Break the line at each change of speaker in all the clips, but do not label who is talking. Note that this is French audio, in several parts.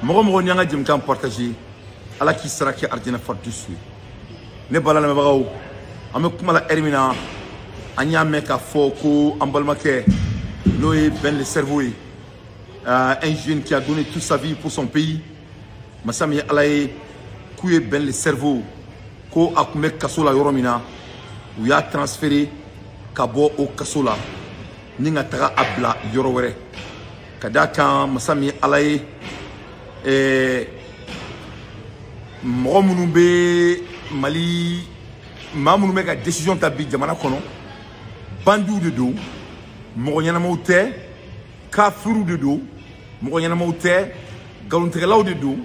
mɔgɔ mɔgɔ ni an ka jɛmukan partager ala k'i sara kɛ arijinɛ faratusu ye ne bala lamɛnbagaw an bɛ kuma la heure min na an y'a mɛn k'a fɔ ko an balimakɛ n'o ye Ben le Cerveau ye un jeune qui a donné toute sa vie pour son pays masa min ye ala ye k'u ye Ben le Cerveau ko a tun bɛ kaso la yɔrɔ min na u y'a transféré ka bɔ o kaso la ni ka taga a bila yɔrɔ wɛrɛ ka d'a kan masa min ye ala ye mɔgɔ minnu bɛ Mali maa minnu bɛ ka décision ta bi jamana kɔnɔ bandiw de don mɔgɔ ɲɛnamaw tɛ kafiriw de don mɔgɔ ɲɛnamaw tɛ nkalontigɛlaw de don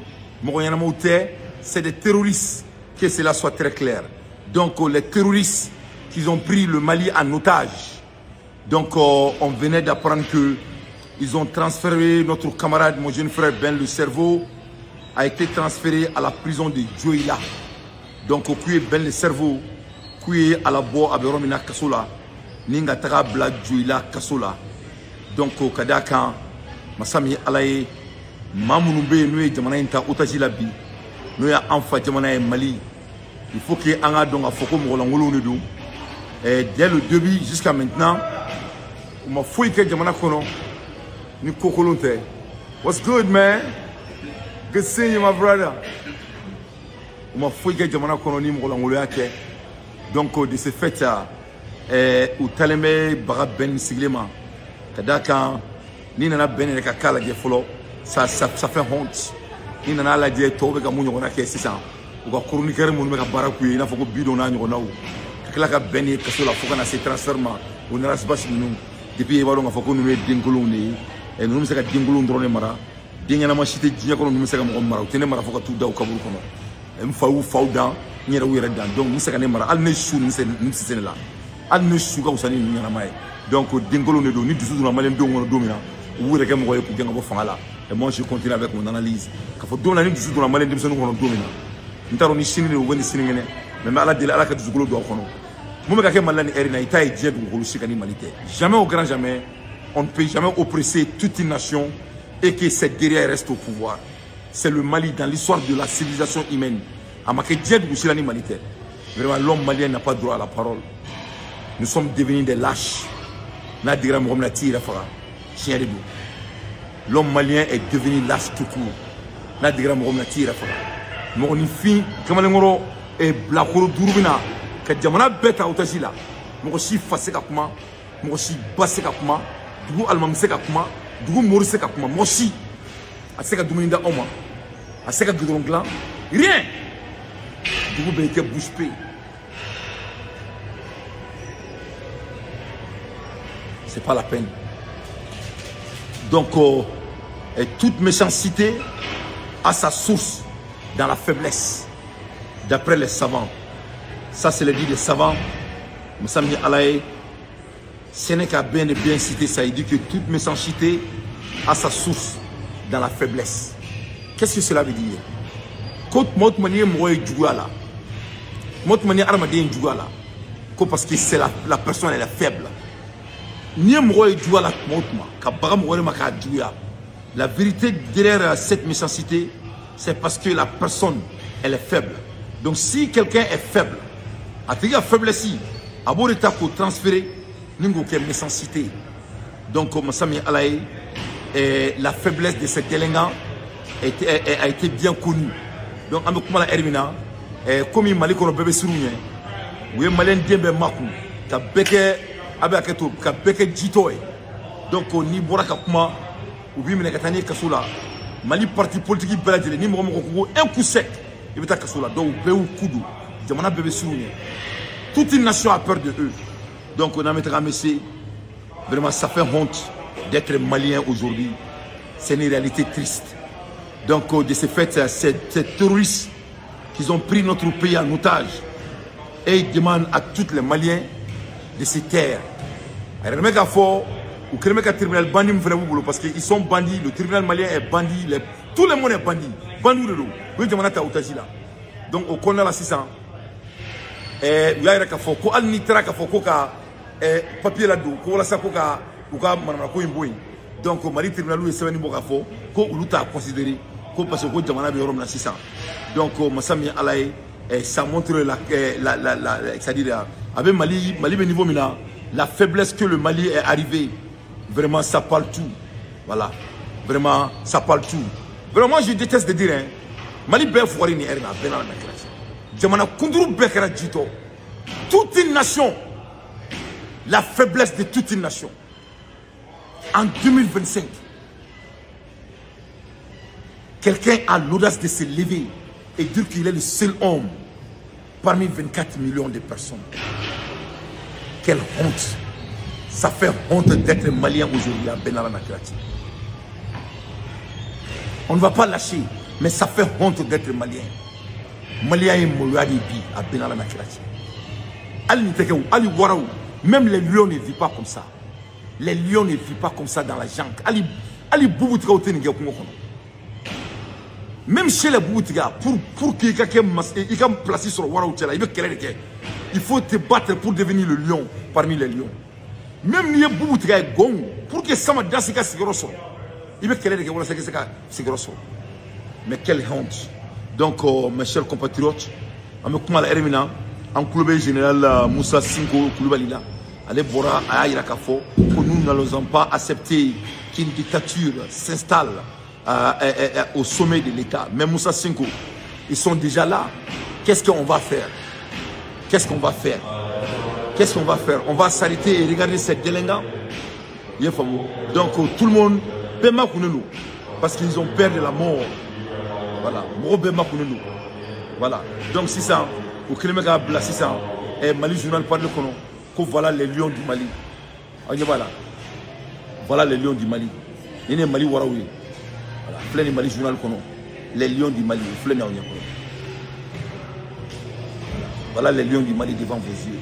mɔgɔ ɲɛnamaw tɛ c'est des terroristes que cela soit très clair donc les terroristes qui ont pris le Mali en otage donc on venait d'apprendre que ils ont transféré notre camarade mon jeune frère Ben le Cerveau a été transféré à la prison de Dioïla donc qui est Ben le Cerveau qui est à la bois à Beromina Kasola ninga taga bla Dioïla Kasola donc kadaka masami alaye mamunube nous jamana inta otaji la bi nous ya enfa jamana Mali il faut que anga donga foko mo ngolo ne do et dès le début jusqu'à maintenant on m'a fouillé que jamana kono ni kokolonte what's good man good seeing you my brother on m'a fouillé que jamana kono ni mo ngolo yake donc de ce fait ou taleme baga Ben siglema kadaka ni nana Ben ne ka kala je folo ça fait honte ni nana la je tobe ga munyo na ke sisan ou ka chroniqueur mun me ka baraku ina foko bidon na nyo na kala ka Ben ka so la foko na se transferma on na rasbas nu depuis ba nga foko nu dingolo ni e nu se ka dingolo ndrone mara dingena ma cité jinya ko nu se ka mo mara tene mara foko tu daw kabul kono em faw dan nyere wira dan donc nu se ka ne mara al ne shu nu se la al ne shu ka usani nu nyana mai donc dingolo ne do ni dusu na malen do ngono domina wure ke mo ko ku genga bo fangala et moi je continue avec mon analyse ka fo do na ni dusu na malen dimso ngono domina ntaro ni sinini woni siningene mais ala dile ala ka dusu do kono mo me ka ke malani erina itaye je du ko sikani malite jamais au grand jamais on ne peut jamais oppresser toute une nation et que cette guerrière reste au pouvoir c'est le Mali dans l'histoire de la civilisation humaine amake je du sikani malite vraiment l'homme malien n'a pas droit à la parole nous sommes devenus des lâches na dira mo na tira fara chien de bout l'homme malien est devenu lâche tout court na dira mo na tira fara mo ni fin kamale ngoro e blakoro durubina ka jamana beta utajila mo si fase ka kuma mo si basse ka kuma dugu almam se ka kuma dugu mori se ka kuma mo si aseka duminda oma aseka gudronglan rien dugu be ke bouche pe c'est pas la peine. Donc, toute méchanceté a sa source dans la faiblesse, d'après les savants. Ça, c'est le dit des savants. Moussami Alaye, Sénéca bien et bien cité, ça il dit que toute méchanceté a sa source dans la faiblesse. Qu'est-ce que cela veut dire? Quand mot manier moi djouala, mot manier armadien djouala, parce que c'est la personne elle est faible. La vérité derrière cette méchanceté, c'est parce que la personne, elle est faible. Donc si quelqu'un est faible, à la faiblesse, à bon état pour transférer, nous avons une méchanceté. Donc, la faiblesse de cet délinquant a été bien connue. Donc, comme il m'a dit qu'on bébé sur nous, oui, malin dembe makou, ta beke abaketo ka beke jito donc ni boraka kuma ou bien mena katani kasula Mali parti politique beladjele ni mo ko un coup sec il va ta kasula donc be ou kudu jamana bébé sur nous toute une nation a peur de eux donc on a mettra monsieur vraiment ça fait honte d'être malien aujourd'hui c'est une réalité triste donc de ce fait ces terroristes qui ont pris notre pays en otage et ils demandent à tous les Maliens de se taire. Alors, le fort, ou que le tribunal bandit parce qu'ils sont bandits, le tribunal malien est bandit, tout le monde est bandit. Bandit de l'eau. Oui, je donc, au Kona la 600, il y a un fort, ko al nitra ka fort, koka papier là-dedans, ko la sakoka, ou ka manako imboui. Donc, Mali tribunal est 7 niveaux ka fort, ko uluta considéré parce que jamana be yorom na 600 donc masami alaye ça montre c'est-à-dire avec Mali be niveau mina la faiblesse que le Mali est arrivé vraiment ça parle tout voilà vraiment ça parle tout vraiment je déteste de dire hein Mali be foire ni erna benala na classe jamana kunduru be kara jito toute une nation la faiblesse de toute une nation en 2025 quelqu'un a l'audace de se lever et dire qu'il est le seul homme parmi 24 millions de personnes. Quelle honte. Ça fait honte d'être malien aujourd'hui à Benalla Nakrati. On ne va pas lâcher, mais ça fait honte d'être malien. Malien est Moulouadi à Benalla Nakrati. Ali Waraou, même les lions ne vivent pas comme ça. Les lions ne vivent pas comme ça dans la jungle. Ali Bouboutka au Ténigé. Même chez les Boutiga, pour qu'il y ait une place sur le Waraou, il faut te battre pour devenir le lion parmi les lions. Même si Boutiga est gong, pour que ça me dasse, il veut qu'elle ait des mais quelle honte. Donc, mes chers compatriotes, avec moi, en club général Moussa Sinko Koulibalila, allez Bora à Irakafo, que nous n'allons pas accepter qu'une dictature s'installe au sommet de l'État. Mais Moussa Sinko, ils sont déjà là. Qu'est-ce qu'on va faire? Qu'est-ce qu'on va faire? Qu'est-ce qu'on va faire? On va s'arrêter et regarder cette délinquant. Donc tout le monde peut m'accompagner parce qu'ils ont peur de la mort. Voilà. Voilà. Donc c'est ça. Au Kélémega Bla, c'est ça. Et Mali Journal parle de Kono. Voilà les lions du Mali. Voilà les lions du Mali. Il y a Mali Waraoui. Plein de Mali Journal Kono. Les lions du Mali. Voilà les lions du Mali devant vos yeux.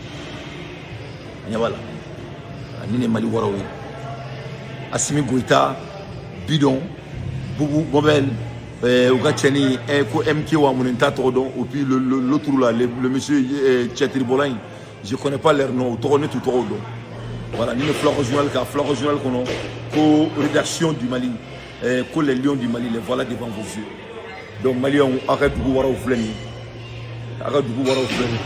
Voilà. Nine Mali Waraoui. Assimi Goïta, Bidon, Boubou, Bobel, Ougacheni, MK Wamunenta Tordon, et puis l'autre là, le monsieur Tchetri Bolain. Je ne connais pas leur nom. Tourne tout Tordon. Voilà, Nine Flore Journal Kono, co-rédaction du Mali. Que les lions du Mali, les voilà devant vos yeux. Donc Mali, on arrête de voir au flemme. Arrête de voir au flemme.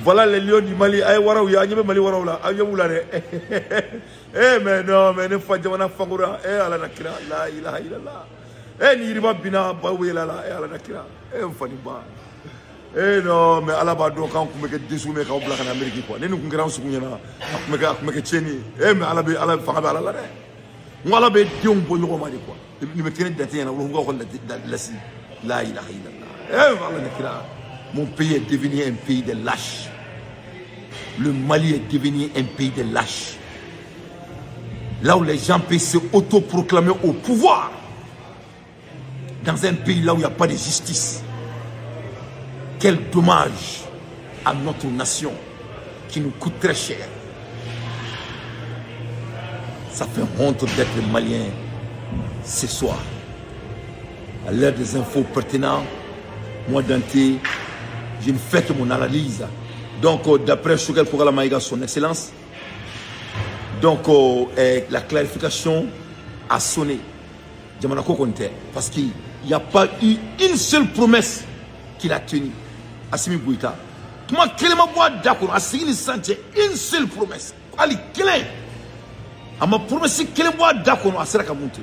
Voilà les lions du Mali. Aïe, Waraou, il y a un Mali Waraou là. Aïe, Waraou. Eh, mais non, mais ne faut pas Fangura. Eh, Allah Nakira. La ilaha illallah. Eh, Niriba Bina, Baoué là, eh, Allah Nakira. Eh, Mfaniba. Eh non, mais à la base, quand on met des sous-mets en Black en Amérique, quoi. Nous, nous, sommes on met Tchéni. Eh, mais à la fin, à la moi, la bête, on peut nous remarquer, quoi. Nous mettons des tiens, on va voir la ilaha illallah. Eh, Allah Nakira. Mon pays est devenu un pays de lâches. Le Mali est devenu un pays de lâches. Là où les gens peuvent se autoproclamer au pouvoir. Dans un pays là où il n'y a pas de justice. Quel dommage à notre nation qui nous coûte très cher. Ça fait honte d'être malien ce soir. À l'heure des infos pertinentes, moi Dante, je ne fais que mon analyse. Donc, d'après Choukel Kougala Maïga, son excellence, donc la clarification a sonné. Parce qu'il n'y a pas eu une seule promesse qu'il a tenue. Assimi Goïta. Moi, quel m'a boit d'accord, Assimi Santé, une seule promesse. Ali, quel est? À ma promesse, quel m'a boit d'accord, à Seraka Monté.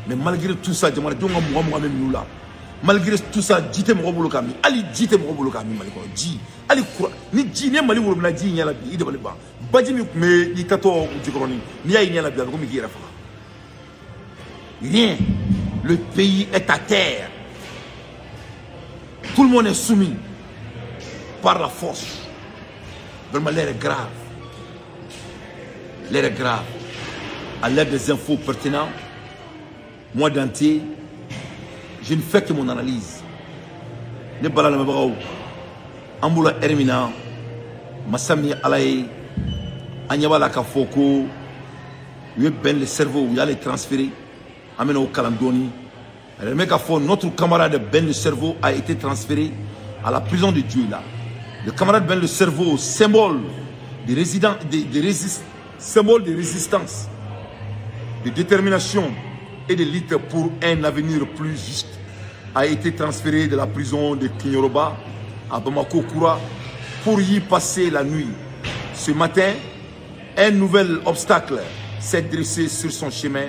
Mais malgré tout ça, je me dis, malgré tout ça, Djité Mobulokami, Ali Djité Mobulokami, Ji, Ali Koura, ni Ji, ni Mali Wurna Ji, ni Alabi, Idabaliba, Badjimi, mais ni Tato ou Djikroni, ni Aïni Alabi, comme il rien. Le pays est à terre. Tout le monde est soumis par la force. Vraiment, l'air est grave. L'air est grave. À l'aide des infos pertinentes, moi d'entier, je ne fais que mon analyse. Ne balala mabagaw. Ambula Hermina, Massami Alaye, Anyabala Kafoko, ben le cerveau, il y a les transférés, amène au Kalandoni. Notre camarade Ben le cerveau a été transféré à la prison de Dieu là. Le camarade Ben le cerveau, symbole de résistance. de détermination et de lutte pour un avenir plus juste a été transféré de la prison de Kinyoroba à Bamako-Koura pour y passer la nuit. Ce matin, un nouvel obstacle s'est dressé sur son chemin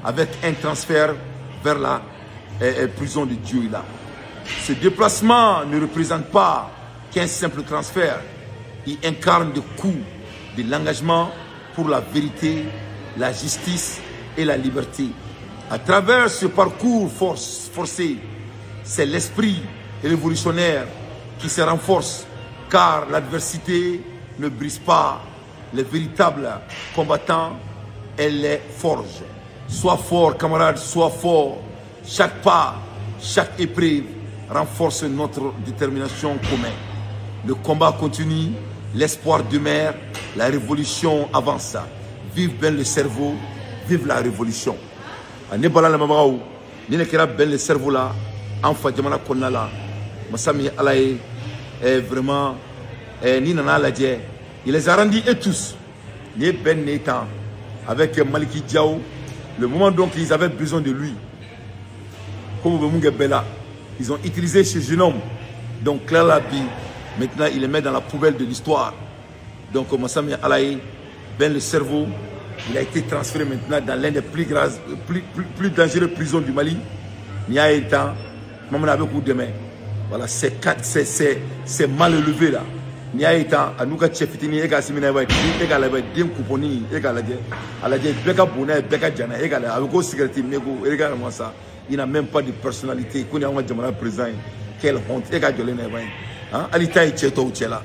avec un transfert vers la prison de Dioula. Ce déplacement ne représente pas qu'un simple transfert. Il incarne le coût de l'engagement pour la vérité, la justice et la liberté. À travers ce parcours forcé, c'est l'esprit révolutionnaire qui se renforce, car l'adversité ne brise pas les véritables combattants, elle les forge. Sois fort, camarade, sois fort. Chaque pas, chaque épreuve renforce notre détermination commune. Le combat continue, l'espoir demeure, la révolution avance. Vive bien le cerveau, vive la révolution. Anebala la mamao, ni ne kera ben le cerveau là, en fa jamana konna la, masami alaye, vraiment, ni nana la dje, il les a rendus et tous, ni ben netan, avec Maliki Diao, le moment donc ils avaient besoin de lui, comme Munge Bella, ils ont utilisé ce jeune homme, donc Claire Labi, maintenant il les met dans la poubelle de l'histoire, donc masami alaye, ben le cerveau, il a été transféré maintenant dans l'un des plus dangereuses prisons du Mali. Il y a un temps, maman avait beaucoup de mains. Voilà, c'est mal élevé là. Il y a un temps, à nous qui chef fitini, et qu'à simina va être, et qu'à la va être, couponi, et qu'à la dire, beka bonnet, beka jana, et qu'à la, avec cigarette, nego, et qu'à moi ça, il n'a même pas de personnalité. Qu'on a un jamana présent, quelle honte, et qu'à jolé n'est pas. Alita est cheto ou chela.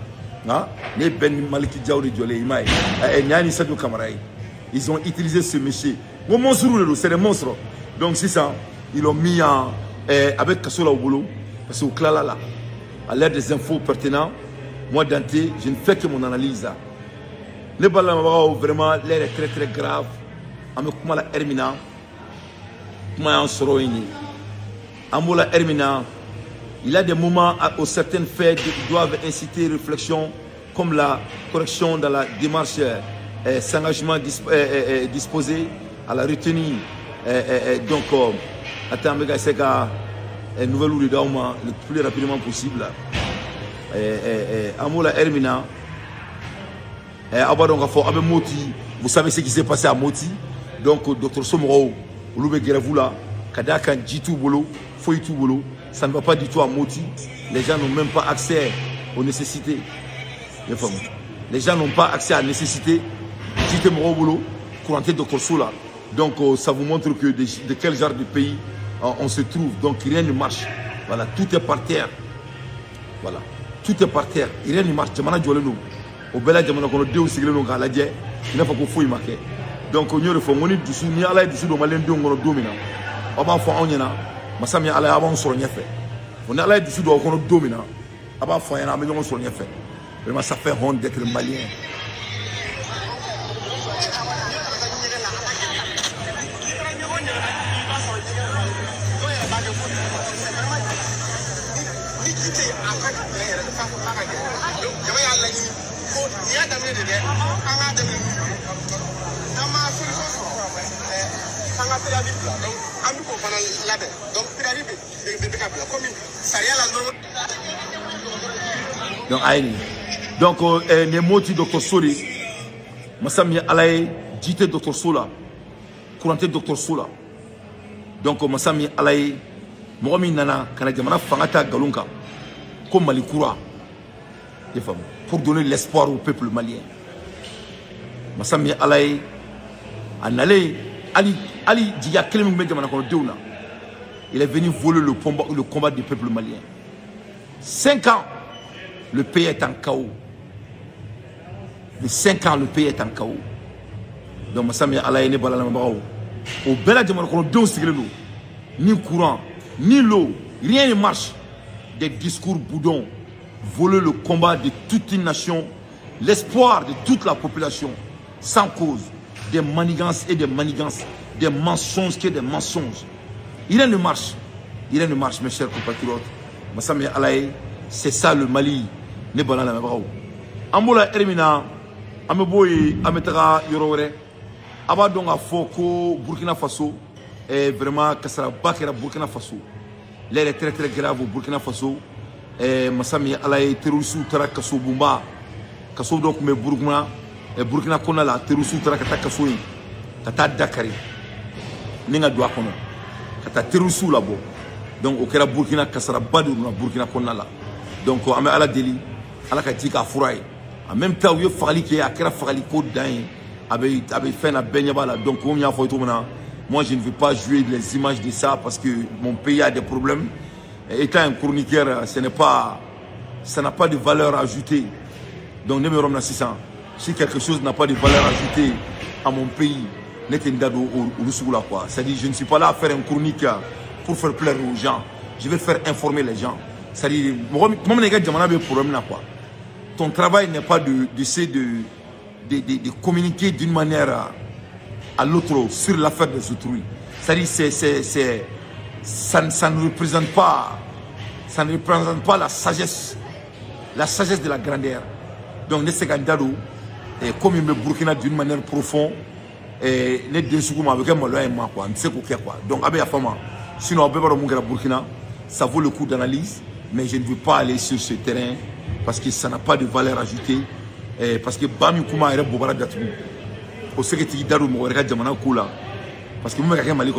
Les ben maliki diao de jolé, imaï, et nyani sadou kamarai. Ils ont utilisé ce monsieur. Mon monstre, c'est des monstres. Donc c'est ça. Ils l'ont mis avec Kassola au boulot. Parce que là, à l'aide des infos pertinentes, moi Dante, je ne fais que mon analyse. Le ballon vraiment l'air est très très grave. Avec comment la Hermina, comment on se réunit. Amola Hermina, il a des moments où certains faits doivent inciter réflexion, comme la correction dans la démarche. S'engagement disposé à la retenue donc attends mais c'est qu'à nouvelle ou le plus rapidement possible Amola Hermina Moti, vous savez ce qui s'est passé à Moti, donc Dr Somoro Oloube Gueravula Kadaka Jitu Bolo Foitu Bolo, ça ne va pas du tout à Moti. Les gens n'ont même pas accès aux nécessités. Les gens n'ont pas accès à la nécessité. J'étais mon boulot, couranté Dr Sola. Donc ça vous montre que de quel genre de pays on se trouve. Donc rien ne marche. Voilà, tout est par terre. Voilà, tout est par terre. Rien ne marche. Jamana Djoleno. Au Bela Jamana Kono Deo Sigleno Galadje. Il n'a pas qu'on fouille marqué. Donc on y a on est dessous, ni à l'aide dessous de Malien Diongo Domina. Avant fois on y a, Massami à la avant sur le fait. On est à l'aide dessous de Okono Domina. Avant fois on a mis sur le fait. Vraiment ça fait honte d'être malien. Donc, les mots du Dr Soli, Massami Alaye, dit Dr Sola, couranté Dr Sola. Donc, Massami Alaye, Mohamed Nana, Kanadjamana Fangata Galunka, comme Malikoura, pour donner l'espoir au peuple malien. Massami Alaye, en allé, Ali Dia Kelem Medjamana Deuna, il est venu voler le combat du peuple malien. 5 ans, le pays est en chaos. De 5 ans, le pays est en chaos. Donc, Massami Alaye ne balala mabao. Au Bela Jamana Kono Deun Sigleno, ni courant, ni l'eau, rien ne marche. Des discours boudons, voler le combat de toute une nation, l'espoir de toute la population, sans cause, des manigances et des manigances, des mensonges qui sont des mensonges. Rien ne marche, mes chers compatriotes. Massami Alaye, c'est ça le Mali. Ne balala mabao. Ambola Hermina, Ameboy, Ametara Yorore, aba donc a fɔ ko Burkina Faso est vraiment kasaraba kɛra Burkina Faso. L'air est très grave au Burkina Faso. Masami alaye terroristes tara kaso bumba kaso donc me Burkina kona la terroristes tara kata kaso yi kata Dakar ninga do akono kata terroristes la bo donc au kera Burkina kasaraba do na Burkina kona la donc ame ala deli ala ka tika furaye en même temps yo fagali ke akera fagali ko dan avait fait la benyaba là donc on y a fait tout maintenant. Moi je ne veux pas jouer les images de ça parce que mon pays a des problèmes. Étant un chroniqueur, ça n'a pas de valeur ajoutée. Donc, si quelque chose n'a pas de valeur ajoutée à mon pays, c'est-à-dire je ne suis pas là à faire un chronique pour faire plaisir aux gens. Je vais faire informer les gens. C'est-à-dire, ton travail n'est pas d'essayer de communiquer d'une manière à l'autre sur l'affaire des autrui. C'est-à-dire, ça ne représente pas la sagesse de la grandeur. Donc, les Ségandaru, comme il me Burkina d'une manière profonde, les deux secondes avec un malheur et moi, quoi, ne sait quoi. Donc, sinon, Burkina, ça vaut le coup d'analyse, mais je ne veux pas aller sur ce terrain parce que ça n'a pas de valeur ajoutée. Parce que Bami Kuma est Bobara Datou. Au secrétaire Daru Moureka Djamana Koula. Parce que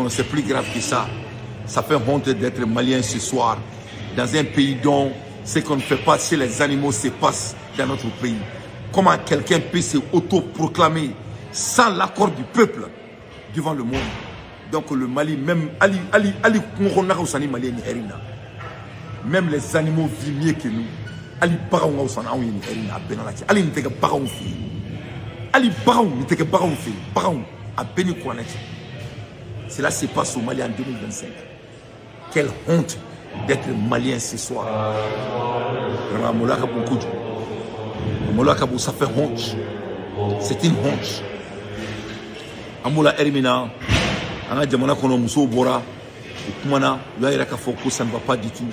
c'est plus grave que ça. Ça fait honte d'être malien ce soir. Dans un pays dont ce qu'on ne fait pas chez les animaux se passe dans notre pays. Comment quelqu'un peut se auto-proclamer sans l'accord du peuple devant le monde. Donc le Mali, même même les animaux vivent mieux que nous. Ali Baraou Osana Ouni Erina Benalati. Ali Ntega Baraou Fi. Ali Baraou Ntega Baraou Fi. Baraou à Beni Kouaneti. Cela se passe au Mali en 2025. Quelle honte d'être malien ce soir. Ça fait honte. C'est une honte. Amoula Ermina, Anga Jamana Kono Muso Bora, Kumana, ça ne va pas du tout.